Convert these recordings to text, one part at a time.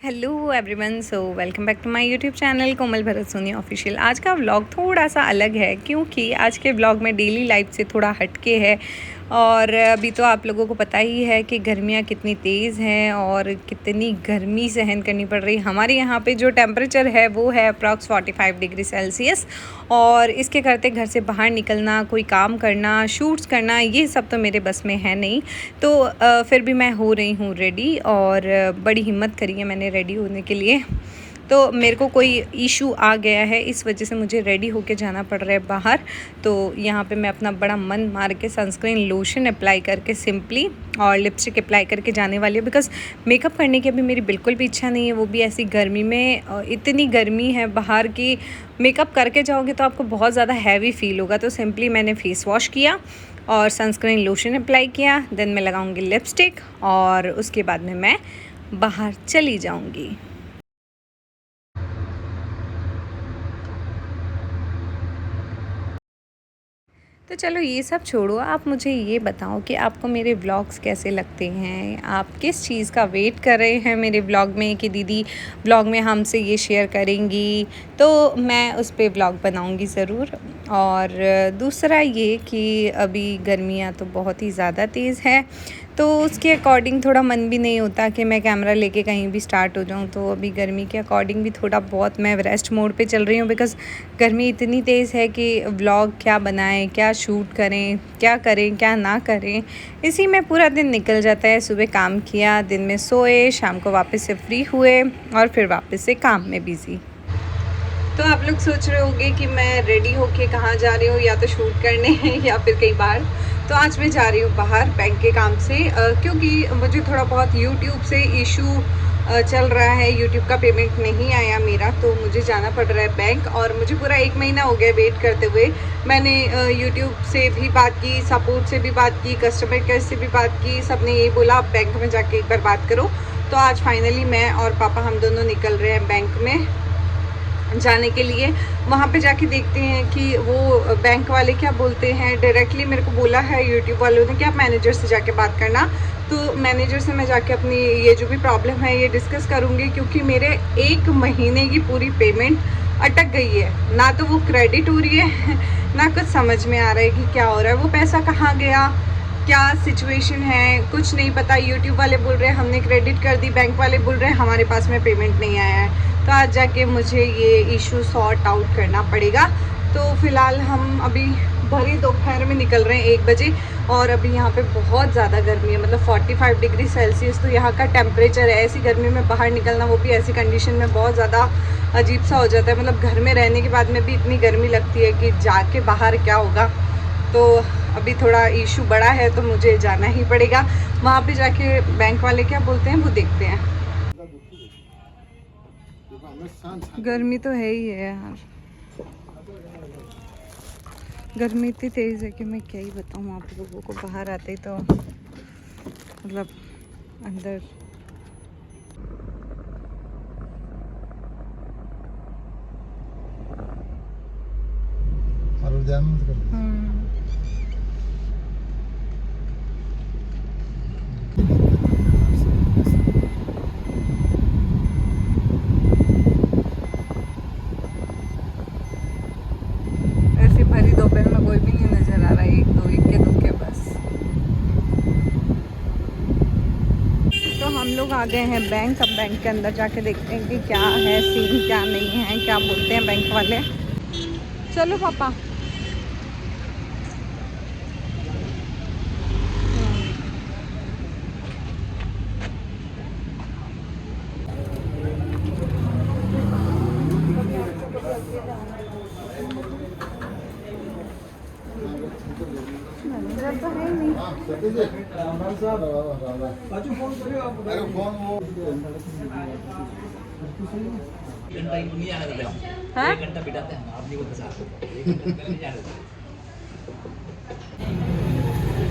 Hello everyone, so welcome back to my YouTube channel Komal Bharat Soni official. आज का vlog थोड़ा सा अलग है क्योंकि आज के व्लॉग में डेली लाइफ से थोड़ा हटके है। और अभी तो आप लोगों को पता ही है कि गर्मियाँ कितनी तेज़ हैं और कितनी गर्मी सहन करनी पड़ रही। हमारे यहाँ पे जो टेम्परेचर है वो है अप्रॉक्स 45 डिग्री सेल्सियस। और इसके करते घर से बाहर निकलना, कोई काम करना, शूट्स करना, ये सब तो मेरे बस में है नहीं। तो फिर भी मैं हो रही हूँ रेडी और बड़ी हिम्मत करी है मैंने रेडी होने के लिए। तो मेरे को कोई इशू आ गया है, इस वजह से मुझे रेडी होके जाना पड़ रहा है बाहर। तो यहाँ पे मैं अपना बड़ा मन मार के सनस्क्रीन लोशन अप्लाई करके सिंपली और लिपस्टिक अप्लाई करके जाने वाली हूँ, बिकॉज़ मेकअप करने की अभी मेरी बिल्कुल भी इच्छा नहीं है, वो भी ऐसी गर्मी में। इतनी गर्मी है बाहर की, मेकअप करके जाओगे तो आपको बहुत ज़्यादा हैवी फील होगा। तो सिंपली मैंने फेस वॉश किया और सनस्क्रीन लोशन अप्लाई किया, देन मैं लगाऊंगी लिपस्टिक और उसके बाद में मैं बाहर चली जाऊंगी। तो चलो ये सब छोड़ो, आप मुझे ये बताओ कि आपको मेरे व्लॉग्स कैसे लगते हैं, आप किस चीज़ का वेट कर रहे हैं मेरे व्लॉग में कि दीदी व्लॉग में हमसे ये शेयर करेंगी। तो मैं उस पर व्लॉग बनाऊंगी ज़रूर। और दूसरा ये कि अभी गर्मियाँ तो बहुत ही ज़्यादा तेज़ है, तो उसके अकॉर्डिंग थोड़ा मन भी नहीं होता कि मैं कैमरा लेके कहीं भी स्टार्ट हो जाऊं। तो अभी गर्मी के अकॉर्डिंग भी थोड़ा बहुत मैं रेस्ट मोड पे चल रही हूँ, बिकॉज़ गर्मी इतनी तेज़ है कि व्लॉग क्या बनाएं, क्या शूट करें, क्या ना करें, इसी में पूरा दिन निकल जाता है। सुबह काम किया, दिन में सोए, शाम को वापस से फ्री हुए और फिर वापस से काम में बिज़ी। तो आप लोग सोच रहे होंगे कि मैं रेडी होके कहाँ जा रही हूँ, या तो शूट करने या फिर कहीं बाहर। तो आज मैं जा रही हूँ बाहर बैंक के काम से, क्योंकि मुझे थोड़ा बहुत यूट्यूब से इशू चल रहा है, यूट्यूब का पेमेंट नहीं आया मेरा, तो मुझे जाना पड़ रहा है बैंक। और मुझे पूरा 1 महीना हो गया वेट करते हुए। मैंने यूट्यूब से भी बात की, सपोर्ट से भी बात की, कस्टमर केयर से भी बात की, सबने यही बोला आप बैंक में जाके एक बार बात करो। तो आज फाइनली मैं और पापा हम दोनों निकल रहे हैं बैंक में जाने के लिए। वहाँ पे जाके देखते हैं कि वो बैंक वाले क्या बोलते हैं। डायरेक्टली मेरे को बोला है यूट्यूब वालों ने कि आप मैनेजर से जाके बात करना। तो मैनेजर से मैं जाके अपनी ये जो भी प्रॉब्लम है ये डिस्कस करूँगी, क्योंकि मेरे 1 महीने की पूरी पेमेंट अटक गई है। ना तो वो क्रेडिट हो रही है ना कुछ समझ में आ रहा है कि क्या हो रहा है, वो पैसा कहाँ गया, क्या सिचुएशन है, कुछ नहीं पता। यूट्यूब वाले बोल रहे हैं हमने क्रेडिट कर दी, बैंक वाले बोल रहे हैं हमारे पास में पेमेंट नहीं आया है। तो आज जाके मुझे ये इशू सॉर्ट आउट करना पड़ेगा। तो फ़िलहाल हम अभी भरी दोपहर में निकल रहे हैं 1 बजे, और अभी यहाँ पे बहुत ज़्यादा गर्मी है, मतलब 45 डिग्री सेल्सियस तो यहाँ का टेम्परेचर है। ऐसी गर्मी में बाहर निकलना, वो भी ऐसी कंडीशन में, बहुत ज़्यादा अजीब सा हो जाता है। मतलब घर में रहने के बाद में भी इतनी गर्मी लगती है कि जाके बाहर क्या होगा। तो अभी थोड़ा इशू बड़ा है तो मुझे जाना ही पड़ेगा। वहाँ पे जाके बैंक वाले क्या बोलते हैं वो देखते हैं। गर्मी तो है ही है यार, गर्मी इतनी तेज़ है कि मैं क्या ही बताऊँ आप लोगों को। बाहर आते ही तो मतलब अंदर ऐसी भरी दोपहर में कोई भी नहीं नजर आ रहा है, एक दो इक्के दुक्के बस। तो हम लोग आ गए हैं बैंक। अब बैंक के अंदर जाके देखते हैं कि क्या है सीन, क्या नहीं है, क्या बोलते हैं बैंक वाले। चलो पापा। मैनेजर तो है ही नहीं। हाँ?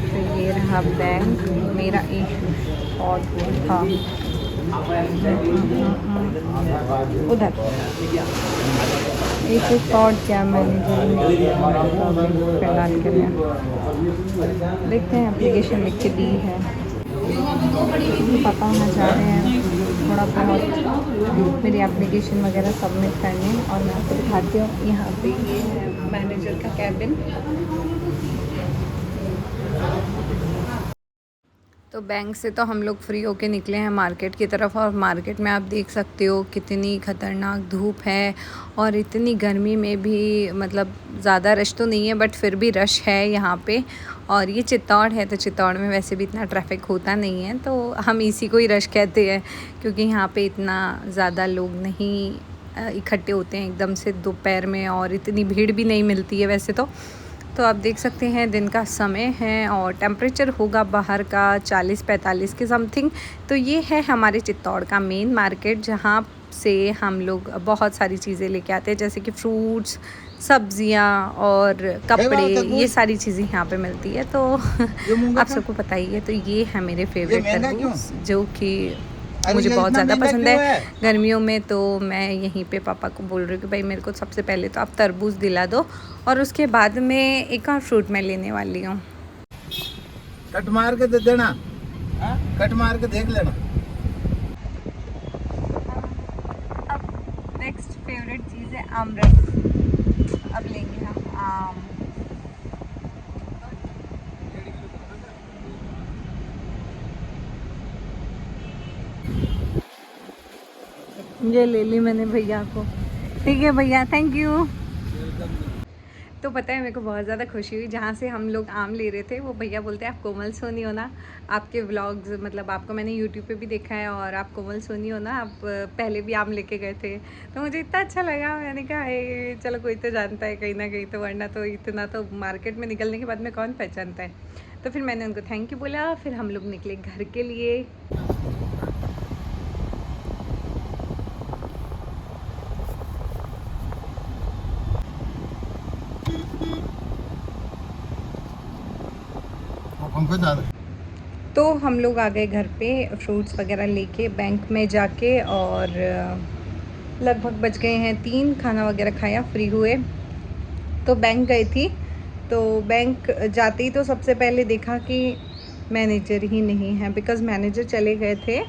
तो ये रहा बैंक, मेरा इशू और था उधर एक रिकॉर्ड किया मैंने फिलहाल के लिए। देखते हैं एप्लीकेशन लिख के दी है, पापा वहाँ जा रहे हैं, थोड़ा बहुत मेरी एप्लीकेशन वगैरह सबमिट करने, और मैं आपको दिखाती हूँ यहाँ पे ये है मैनेजर का कैबिन। तो बैंक से तो हम लोग फ्री होके निकले हैं मार्केट की तरफ, और मार्केट में आप देख सकते हो कितनी ख़तरनाक धूप है, और इतनी गर्मी में भी मतलब ज़्यादा रश तो नहीं है बट फिर भी रश है यहाँ पे। और ये चित्तौड़ है, तो चित्तौड़ में वैसे भी इतना ट्रैफिक होता नहीं है, तो हम इसी को ही रश कहते हैं, क्योंकि यहाँ पे इतना ज़्यादा लोग नहीं इकट्ठे होते हैं एकदम से दोपहर में, और इतनी भीड़ भी नहीं मिलती है वैसे तो आप देख सकते हैं दिन का समय है, और टेम्परेचर होगा बाहर का 40-45 के समथिंग। तो ये है हमारे चित्तौड़ का मेन मार्केट, जहाँ से हम लोग बहुत सारी चीज़ें लेके आते हैं, जैसे कि फ्रूट्स, सब्जियां और कपड़े, ये सारी चीज़ें यहाँ पे मिलती है। तो आप सबको पता ही है। तो ये है मेरे फेवरेट तरबूज, जो कि मुझे बहुत ज़्यादा पसंद है गर्मियों में। तो मैं यहीं पे पापा को बोल रही हूँ कि भाई मेरे को सबसे पहले तो आप तरबूज दिला दो, और उसके बाद में एक और फ्रूट मैं लेने वाली हूँ। कट मार के दे देना, कट मार के देख लेना। अब नेक्स्ट फेवरेट चीज़ है आमरस। अब लेंगे हम आम। ये ले ली मैंने भैया को। ठीक है भैया, थैंक यू। तो पता है मेरे को बहुत ज़्यादा खुशी हुई, जहाँ से हम लोग आम ले रहे थे वो भैया बोलते हैं आप कोमल सोनी हो ना, आपके व्लॉग्स मतलब आपको मैंने यूट्यूब पे भी देखा है, और आप कोमल सोनी हो ना, आप पहले भी आम लेके गए थे। तो मुझे इतना अच्छा लगा, मैंने कहा चलो कोई तो जानता है कहीं ना कहीं, तो वरना तो इतना तो मार्केट में निकलने के बाद में कौन पहचानता है। तो फिर मैंने उनको थैंक यू बोला, फिर हम लोग निकले घर के लिए। तो हम लोग आ गए घर पे फ्रूट्स वगैरह लेके, बैंक में जाके, और लगभग बज गए हैं 3, खाना वगैरह खाया, फ्री हुए तो बैंक गई थी। तो बैंक जाते ही तो सबसे पहले देखा कि मैनेजर ही नहीं है, बिकॉज़ मैनेजर चले गए थे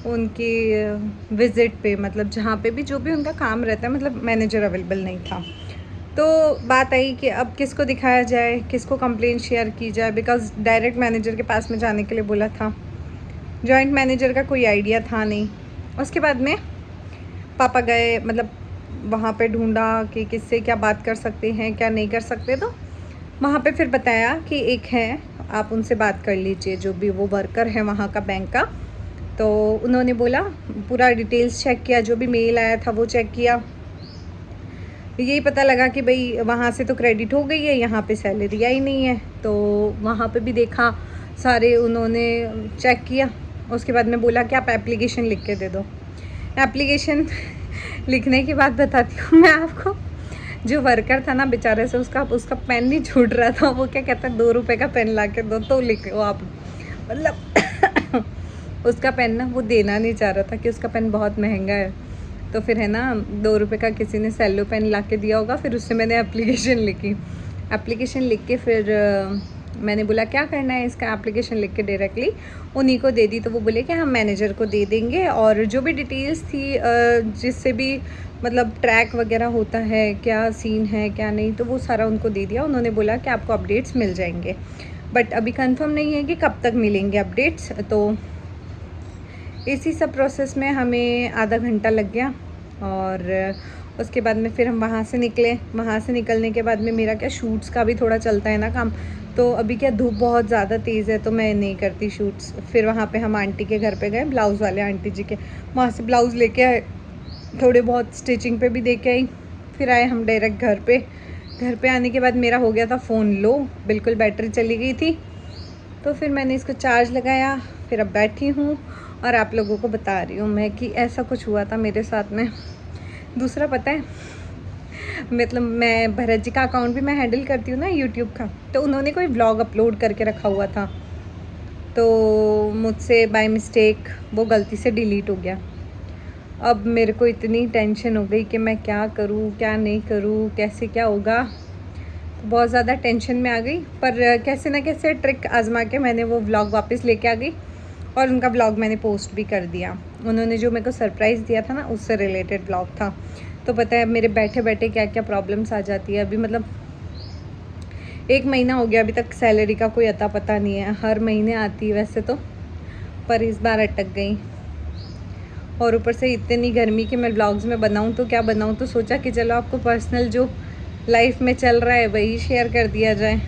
उनकी विज़िट पे, मतलब जहाँ पे भी जो भी उनका काम रहता है, मतलब मैनेजर अवेलेबल नहीं था। तो बात आई कि अब किसको दिखाया जाए, किसको कंप्लेंट शेयर की जाए, बिकॉज़ डायरेक्ट मैनेजर के पास में जाने के लिए बोला था, जॉइंट मैनेजर का कोई आइडिया था नहीं। उसके बाद में पापा गए, मतलब वहाँ पे ढूंढा कि किससे क्या बात कर सकते हैं, क्या नहीं कर सकते। तो वहाँ पे फिर बताया कि एक है, आप उनसे बात कर लीजिए, जो भी वो वर्कर है वहाँ का बैंक का। तो उन्होंने बोला, पूरा डिटेल्स चेक किया, जो भी मेल आया था वो चेक किया, यही पता लगा कि भाई वहाँ से तो क्रेडिट हो गई है, यहाँ पे सैलरी आई नहीं है। तो वहाँ पे भी देखा, सारे उन्होंने चेक किया। उसके बाद में बोला कि आप एप्लीकेशन लिख के दे दो। एप्लीकेशन लिखने की बात बताती हूँ मैं आपको। जो वर्कर था ना बेचारे से, उसका पेन नहीं छूट रहा था। वो क्या कहता है, 2 रुपये का पेन ला के दो तो लिखो आप, मतलब उसका पेन ना वो देना नहीं चाह रहा था कि उसका पेन बहुत महंगा है। तो फिर है ना 2 रुपये का किसी ने सेलो पेन ला के दिया होगा, फिर उससे मैंने एप्लीकेशन लिखी। एप्लीकेशन लिख के फिर मैंने बोला क्या करना है इसका, एप्लीकेशन लिख के डायरेक्टली उन्हीं को दे दी। तो वो बोले कि हम मैनेजर को दे देंगे, और जो भी डिटेल्स थी जिससे भी मतलब ट्रैक वगैरह होता है, क्या सीन है क्या नहीं, तो वो सारा उनको दे दिया। उन्होंने बोला कि आपको अपडेट्स मिल जाएंगे, बट अभी कंफर्म नहीं है कि कब तक मिलेंगे अपडेट्स। तो इसी सब प्रोसेस में हमें आधा घंटा लग गया, और उसके बाद में फिर हम वहाँ से निकले। वहाँ से निकलने के बाद में मेरा क्या शूट्स का भी थोड़ा चलता है ना काम, तो अभी क्या धूप बहुत ज़्यादा तेज़ है तो मैं नहीं करती शूट्स। फिर वहाँ पे हम आंटी के घर पे गए, ब्लाउज़ वाले आंटी जी के, वहाँ से ब्लाउज़ लेके आए, थोड़े बहुत स्टिचिंग पे भी दे के आई। फिर आए हम डायरेक्ट घर पे। घर पे आने के बाद मेरा हो गया था फ़ोन लो, बिल्कुल बैटरी चली गई थी। तो फिर मैंने इसको चार्ज लगाया, फिर अब बैठी हूँ और आप लोगों को बता रही हूँ मैं कि ऐसा कुछ हुआ था मेरे साथ में। दूसरा पता है, मतलब मैं भरत जी का अकाउंट भी मैं हैंडल करती हूँ ना यूट्यूब का, तो उन्होंने कोई व्लॉग अपलोड करके रखा हुआ था, तो मुझसे बाय मिस्टेक वो गलती से डिलीट हो गया। अब मेरे को इतनी टेंशन हो गई कि मैं क्या करूँ क्या नहीं करूँ, कैसे क्या होगा, तो बहुत ज़्यादा टेंशन में आ गई। पर कैसे ना कैसे ट्रिक आजमा के मैंने वो व्लॉग वापस लेके आ गई, और उनका व्लॉग मैंने पोस्ट भी कर दिया। उन्होंने जो मेरे को सरप्राइज़ दिया था ना, उससे रिलेटेड ब्लॉग था। तो पता है मेरे बैठे बैठे क्या क्या प्रॉब्लम्स आ जाती है। अभी मतलब 1 महीना हो गया, अभी तक सैलरी का कोई अता पता नहीं है। हर महीने आती है वैसे तो, पर इस बार अटक गई। और ऊपर से इतनी गर्मी कि मैं व्लॉग्स में बनाऊं तो क्या बनाऊं, तो सोचा कि चलो आपको पर्सनल जो लाइफ में चल रहा है वही शेयर कर दिया जाए।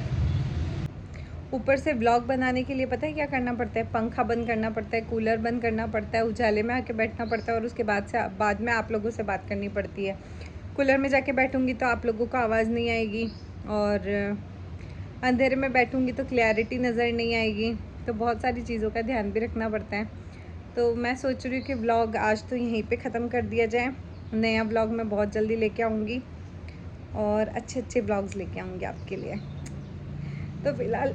ऊपर से व्लॉग बनाने के लिए पता है क्या करना पड़ता है, पंखा बंद करना पड़ता है, कूलर बंद करना पड़ता है, उजाले में आके बैठना पड़ता है, और उसके बाद में आप लोगों से बात करनी पड़ती है। कूलर में जाके बैठूंगी तो आप लोगों को आवाज़ नहीं आएगी, और अंधेरे में बैठूंगी तो क्लैरिटी नज़र नहीं आएगी। तो बहुत सारी चीज़ों का ध्यान भी रखना पड़ता है। तो मैं सोच रही हूँ कि व्लॉग आज तो यहीं पे ख़त्म कर दिया जाए। नया व्लॉग मैं बहुत जल्दी लेके आऊँगी, और अच्छे अच्छे व्लॉग्स लेके आऊँगी आपके लिए। तो फ़िलहाल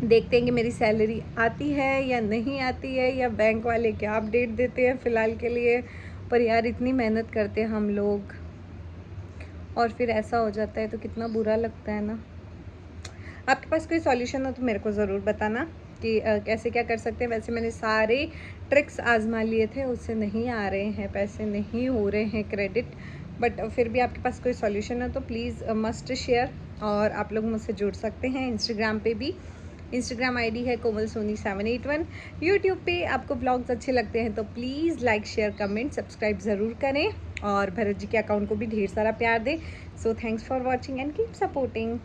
देखते हैं कि मेरी सैलरी आती है या नहीं आती है, या बैंक वाले क्या अपडेट देते हैं फ़िलहाल के लिए। पर यार इतनी मेहनत करते हैं हम लोग, और फिर ऐसा हो जाता है तो कितना बुरा लगता है ना। आपके पास कोई सॉल्यूशन हो तो मेरे को ज़रूर बताना कि कैसे क्या कर सकते हैं। वैसे मैंने सारे ट्रिक्स आजमा लिए थे, उससे नहीं आ रहे हैं पैसे, नहीं हो रहे हैं क्रेडिट। बट फिर भी आपके पास कोई सॉल्यूशन हो तो प्लीज़ मस्ट शेयर। और आप लोग मुझसे जुड़ सकते हैं इंस्टाग्राम पे भी। इंस्टाग्राम आईडी है कोमल सोनी 781। यूट्यूब पे आपको ब्लॉग्स अच्छे लगते हैं तो please like share comment subscribe ज़रूर करें, और भरत जी के अकाउंट को भी ढेर सारा प्यार दें। So thanks for watching and keep supporting.